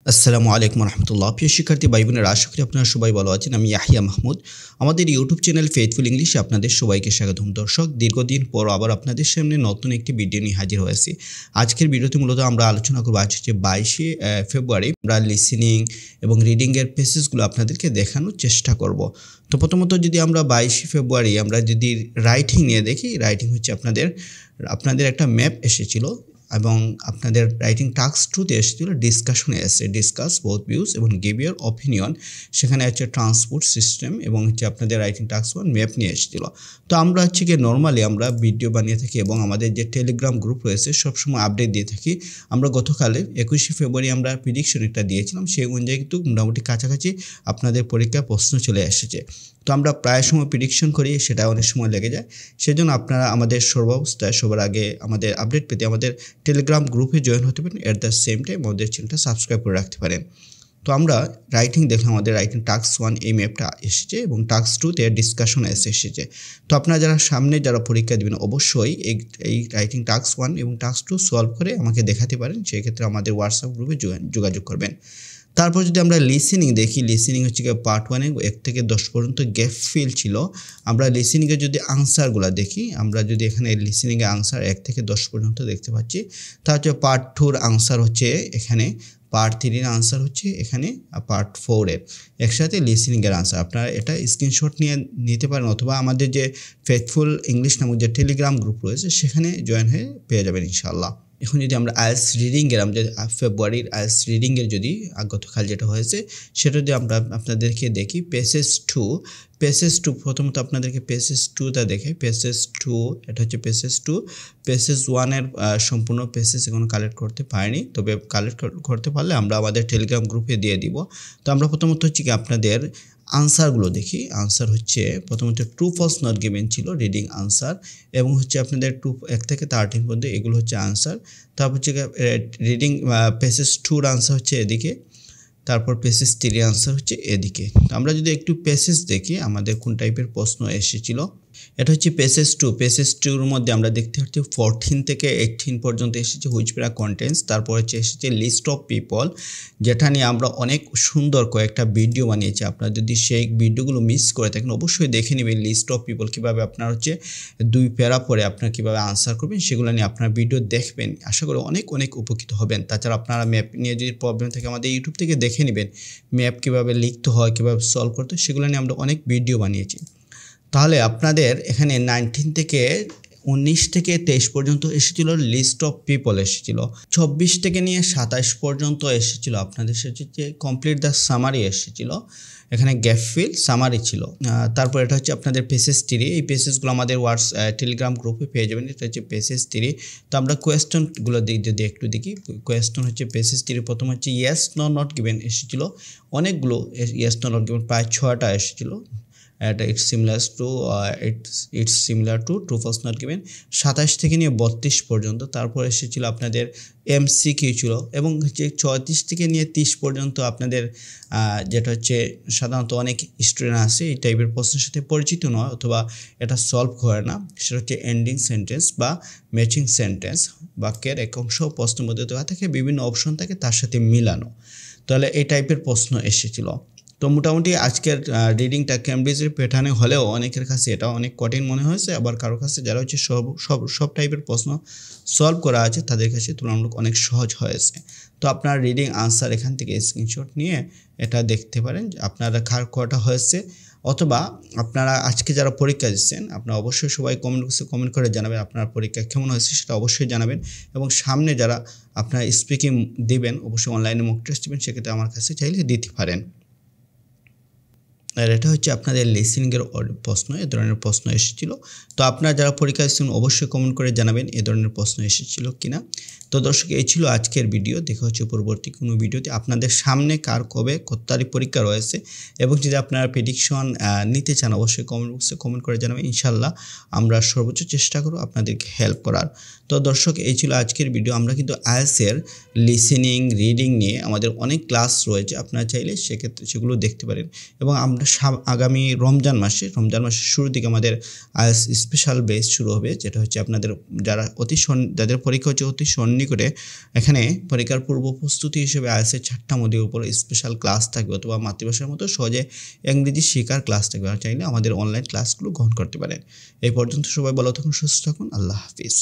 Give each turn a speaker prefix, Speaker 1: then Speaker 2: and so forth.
Speaker 1: আসসালামু আলাইকুম রহমতুল্লাহ। প্রিয় শিক্ষার্থী ভাই বোনেরা, আশা করি আপনারা সবাই ভালো আছেন। আমি ইয়াহিয়া মাহমুদ। আমাদের ইউটিউব চ্যানেল ফেথফুল ইংলিশে আপনাদের সবাইকে স্বাগতম। দর্শক, দীর্ঘদিন পর আবার আপনাদের সামনে নতুন একটি ভিডিও নিয়ে হাজির হয়েছি। আজকের ভিডিওতে মূলত আমরা আলোচনা করবো আজ হচ্ছে 22শে ফেব্রুয়ারি। আমরা লিসেনিং এবং রিডিংয়ের পেসেসগুলো আপনাদেরকে দেখানোর চেষ্টা করব। তো প্রথমত যদি আমরা 22শে ফেব্রুয়ারি আমরা যদি রাইটিং নিয়ে দেখি, রাইটিং হচ্ছে আপনাদের একটা ম্যাপ এসেছিল এবং আপনাদের রাইটিং টাস্ক 2তে এসেছিল ডিসকাশনে এসে ডিসকাস বোথ ভিউজ এবং গিভ ইউর অপিনিয়ন। সেখানে হচ্ছে ট্রান্সপোর্ট সিস্টেম এবং হচ্ছে আপনাদের রাইটিং টাস্ক 1 ম্যাপ নিয়ে এসেছিল। তো আমরা হচ্ছে গিয়ে নর্মালি আমরা ভিডিও বানিয়ে থাকি এবং আমাদের যে টেলিগ্রাম গ্রুপ রয়েছে সবসময় আপডেট দিয়ে থাকি। আমরা গতকালে 21শে ফেব্রুয়ারি আমরা প্রিডিকশন একটা দিয়েছিলাম, সেই অনুযায়ী কিন্তু মোটামুটি কাছাকাছি আপনাদের পরীক্ষার প্রশ্ন চলে এসেছে। তো আমরা প্রায় সময় প্রিডিকশন করি, সেটা অনেক সময় লেগে যায়। সেজন্য আপনারা আমাদের সর্বাবস্থায় সবার আগে আমাদের আপডেট পেতে আমাদের টেলিগ্রাম গ্রুপে জয়েন হতে পারেন। অ্যাট দ্য সেম টাইম আমাদের চ্যানেলটা সাবস্ক্রাইব করে রাখতে পারেন। তো আমরা রাইটিং দেখলাম, আমাদের রাইটিং টাস্ক 1 এই ম্যাপটা এসেছে এবং টাস্ক 2তে ডিসকাশন এসেছে। তো আপনারা যারা সামনে যারা পরীক্ষা দেবেন অবশ্যই এই রাইটিং টাস্ক 1 এবং টাস্ক 2 সলভ করে আমাকে দেখাতে পারেন। সেক্ষেত্রে আমাদের হোয়াটসঅ্যাপ গ্রুপে যোগাযোগ করবেন। তারপর যদি আমরা লিসেনিং দেখি, লিসেনিং হচ্ছে পার্ট 1-এ 1 থেকে 10 পর্যন্ত গ্যাপ ফিল ছিল। আমরা লিসেনিংয়ে যদি আনসারগুলো দেখি, আমরা যদি এখানে লিসেনিংয়ে আনসার 1 থেকে 10 পর্যন্ত দেখতে পাচ্ছি। তা হচ্ছে পার্ট 2-র আনসার হচ্ছে এখানে, পার্ট 3-এর আনসার হচ্ছে এখানে, পার্ট 4-এর একসাথে লিসেনিংয়ের আনসার। আপনারা এটা স্ক্রিনশট নিয়ে নিতে পারেন অথবা আমাদের যে ফেথফুল ইংলিশ নামক যে টেলিগ্রাম গ্রুপ রয়েছে সেখানে জয়েন হয়ে পেয়ে যাবেন ইনশাআল্লাহ। এখন যদি আমরা আইএলটিএস রিডিংয়ের আমাদের ফেব্রুয়ারির আইএলটিএস রিডিংয়ের যদি গতকাল যেটা হয়েছে সেটা যদি আমরা আপনাদেরকে দেখি, পেসেস 2 প্রথমত আপনাদেরকে পেসেস 2টা দেখে, পেসেস 2 এটা হচ্ছে পেসেস 2। পেসেস 1-এর সম্পূর্ণ পেসেস এখনো কালেক্ট করতে পারিনি, তবে কালেক্ট করতে পারলে আমরা আমাদের টেলিগ্রাম গ্রুপে দিয়ে দিব। তো আমরা প্রথমত হচ্ছে কি আপনাদের আনসারগুলো দেখি। আনসার হচ্ছে প্রথমত ট্রু ফলস নট গিভেন ছিল রিডিং আনসার, এবং হচ্ছে আপনাদের 1 থেকে 13 পর্যন্ত এগুলো হচ্ছে আনসার। তারপর হচ্ছে রিডিং পেসেস 2-র আনসার হচ্ছে এদিকে, তারপর পেসেস 3-এর আনসার হচ্ছে এদিকে। আমরা যদি একটু পেসেস দেখি আমাদের কোন টাইপের প্রশ্ন এসেছিল, এটা হচ্ছে পেসেস 2। পেসেস 2-র মধ্যে আমরা দেখতে পাচ্ছি 14 থেকে 18 পর্যন্ত এসেছে হুইচ প্যারা কন্টেন্টস। তারপর হচ্ছে এসেছে লিস্ট অফ পিপল, যেটা নিয়ে আমরা অনেক সুন্দর কয়েকটা ভিডিও বানিয়েছি। আপনারা যদি সেই ভিডিওগুলো মিস করে থাকেন অবশ্যই দেখে নেবেন। লিস্ট অফ পিপল কীভাবে আপনার হচ্ছে 2 প্যারা পরে আপনার কীভাবে আনসার করবেন সেগুলো নিয়ে আপনার ভিডিও দেখবেন, আশা করি অনেক উপকৃত হবেন। তাছাড়া আপনারা ম্যাপ নিয়ে যদি প্রবলেম থাকে আমাদের ইউটিউব থেকে দেখে নেবেন, ম্যাপ কীভাবে লিখতে হয়, কীভাবে সলভ করতে হয় সেগুলো নিয়ে আমরা অনেক ভিডিও বানিয়েছি। তাহলে আপনাদের এখানে 19 থেকে 19 থেকে 23 পর্যন্ত এসেছিল লিস্ট অফ পিপল এসেছিল। 24 থেকে নিয়ে 27 পর্যন্ত এসেছিল আপনাদের এসেছে কমপ্লিট দ্য সামারি এসেছিল। এখানে গ্যাপ ফিল সামারি ছিল। তারপর এটা হচ্ছে আপনাদের পেসেস 3। এই পেসেসগুলো আমাদের টেলিগ্রাম গ্রুপে পেয়ে যাবেন। এটা হচ্ছে পেসেস 3। তো আমরা কোয়েশ্চনগুলো যদি একটু দেখি, কোয়েশ্চন হচ্ছে পেসেস 3 প্রথম হচ্ছে ইয়েস নো নট গিভেন এসেছিল অনেকগুলো, ইয়েস নো নট গিভেন প্রায় 6টা এসেছিল। It's similar to true false not given 27 থেকে নিয়ে 32 পর্যন্ত। তারপর এসেছিল আপনাদের এমসিকিউ ছিল, এবং হচ্ছে 34 থেকে নিয়ে 30 পর্যন্ত আপনাদের যেটা হচ্ছে সাধারণত অনেক স্টুডেন্ট আছে এই টাইপের প্রশ্নের সাথে পরিচিত নয় অথবা এটা সলভ করে না, সেটা হচ্ছে এন্ডিং সেন্টেন্স বা ম্যাচিং সেন্টেন্স। বাক্যের এক অংশ প্রশ্নের মধ্যে দেওয়া থাকে, বিভিন্ন অপশন থাকে তার সাথে মিলানো। তাহলে এই টাইপের প্রশ্ন এসেছিল। তো মোটামুটি আজকের রিডিংটা ক্যামব্রিজের প্যাটার্নে হলেও অনেকের কাছে এটা অনেক কঠিন মনে হয়েছে, আবার কারো কাছে যারা হচ্ছে সব টাইপের প্রশ্ন সলভ করা আছে তাদের কাছে তুলনামূলক অনেক সহজ হয়েছে। তো আপনার রিডিং আনসার এখান থেকে স্ক্রিনশট নিয়ে এটা দেখতে পারেন আপনারা কার কটা হয়েছে, অথবা আপনারা আজকে যারা পরীক্ষা দিচ্ছেন আপনারা অবশ্যই সবাই কমেন্ট করে জানাবেন আপনার পরীক্ষা কেমন হয়েছে, সেটা অবশ্যই জানাবেন। এবং সামনে যারা আপনারা স্পিকিং দিবেন অবশ্যই অনলাইনে মক টেস্ট দিবেন, সেক্ষেত্রে আমার কাছে চাইলে দিতে পারেন। আর এটা হচ্ছে আপনাদের লিসেনিংয়ের প্রশ্ন, এ ধরনের প্রশ্ন এসেছিল। তো আপনারা যারা পরীক্ষা দিচ্ছেন অবশ্যই কমেন্ট করে জানাবেন এ ধরনের প্রশ্ন এসেছিল কিনা। তো দর্শক, এই ছিল আজকের ভিডিও। দেখা হচ্ছে পরবর্তী কোনো ভিডিওতে। আপনাদের সামনে কার কবে কত তারিখ পরীক্ষা রয়েছে এবং যদি আপনারা প্রেডিকশন নিতে চান অবশ্যই কমেন্ট বক্সে কমেন্ট করে জানাবেন। ইনশাল্লাহ আমরা সর্বোচ্চ চেষ্টা করব আপনাদেরকে হেল্প করার। তো দর্শক, এই ছিল আজকের ভিডিও। আমরা কিন্তু আইএলটিএস লিসেনিং রিডিং নিয়ে আমাদের অনেক ক্লাস রয়েছে, আপনারা চাইলে সেক্ষেত্রে সেগুলো দেখতে পারেন। এবং আমরা আগামী রমজান মাসের শুরুর দিকে আমাদের আইএলটিএস স্পেশাল ব্যাচ শুরু হবে, যেটা হচ্ছে আপনাদের যাদের পরীক্ষা হচ্ছে অতি সন্নিকটে, এখানে পরীক্ষার পূর্ব প্রস্তুতি হিসেবে আইএলটিএসের 4টা মডিউলের উপর স্পেশাল ক্লাস থাকবে, অথবা মাতৃভাষার মতো সহজে ইংরেজি শেখার ক্লাস থাকবে। আর চাইলে আমাদের অনলাইন ক্লাসগুলো গ্রহণ করতে পারেন। এই পর্যন্ত সবাই ভালো থাকুন, সুস্থ থাকুন। আল্লাহ হাফিজ।